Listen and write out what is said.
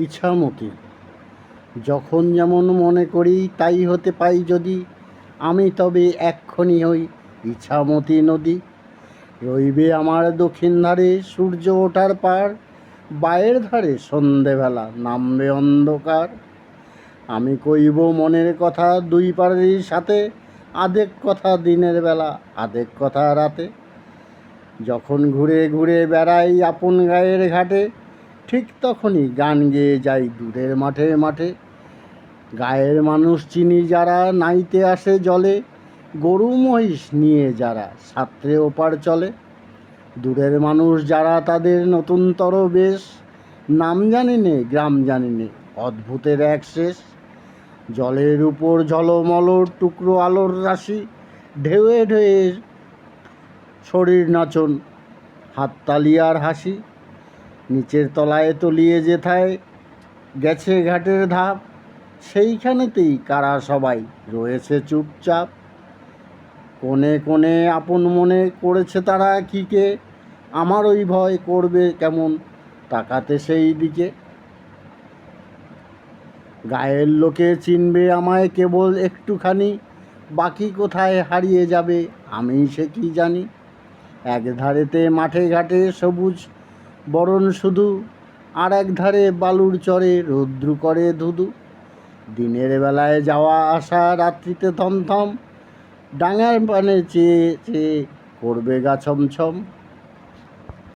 ইছামতি। যখন যেমন মনে করি তাই হতে পাই যদি, আমি তবে এক্ষণি হই ইছামতি নদী। রইবে আমার দক্ষিণ ধারে সূর্য ওঠার পার, বায়ের ধারে সন্ধেবেলা নামবে অন্ধকার। আমি কইব মনের কথা দুই পারের সাথে, আধেক কথা দিনের বেলা আধেক কথা রাতে। যখন ঘুরে ঘুরে বেড়াই আপন গায়ের ঘাটে, ঠিক তখনই গান গেয়ে যাই দূরের মাঠে মাঠে। গায়ের মানুষ চিনি যারা নাইতে আসে জলে, গরু মহিষ নিয়ে যারা সাঁতরে ওপার চলে। দূরের মানুষ যারা তাদের নতুনতর বেশ, নাম জানি নে গ্রাম জানি নে অদ্ভুতের এক শেষ। জলের উপর ঝলমল টুকরো আলোর রাশি, ঢেউয়ে ঢেউয়ে শরীর নাচন, হাততালি আর হাসি। নিচের তলায় তলিয়ে যেথায় গেছে ঘাটের ধাপ, সেইখানেতেই কারা সবাই রয়েছে চুপচাপ। কোণে কোণে আপন মনে করেছে তারা কিকে, আমার ওই ভয় করবে কেমন তাকাতে সেই দিকে। গায়ের লোকে চিনবে আমায় কেবল একটুখানি, বাকি কোথায় হারিয়ে যাবে আমি সে কি জানি। এক ধারেতে মাঠে ঘাটে সবুজ বরণ শুধু, আর এক ধারে বালুর চরে রৌদ্র করে ধুধু। দিনের বেলায় যাওয়া আসা, রাত্রিতে থমথম, ডাঙার পানে চেয়ে চেয়ে করবে গা ছমছম।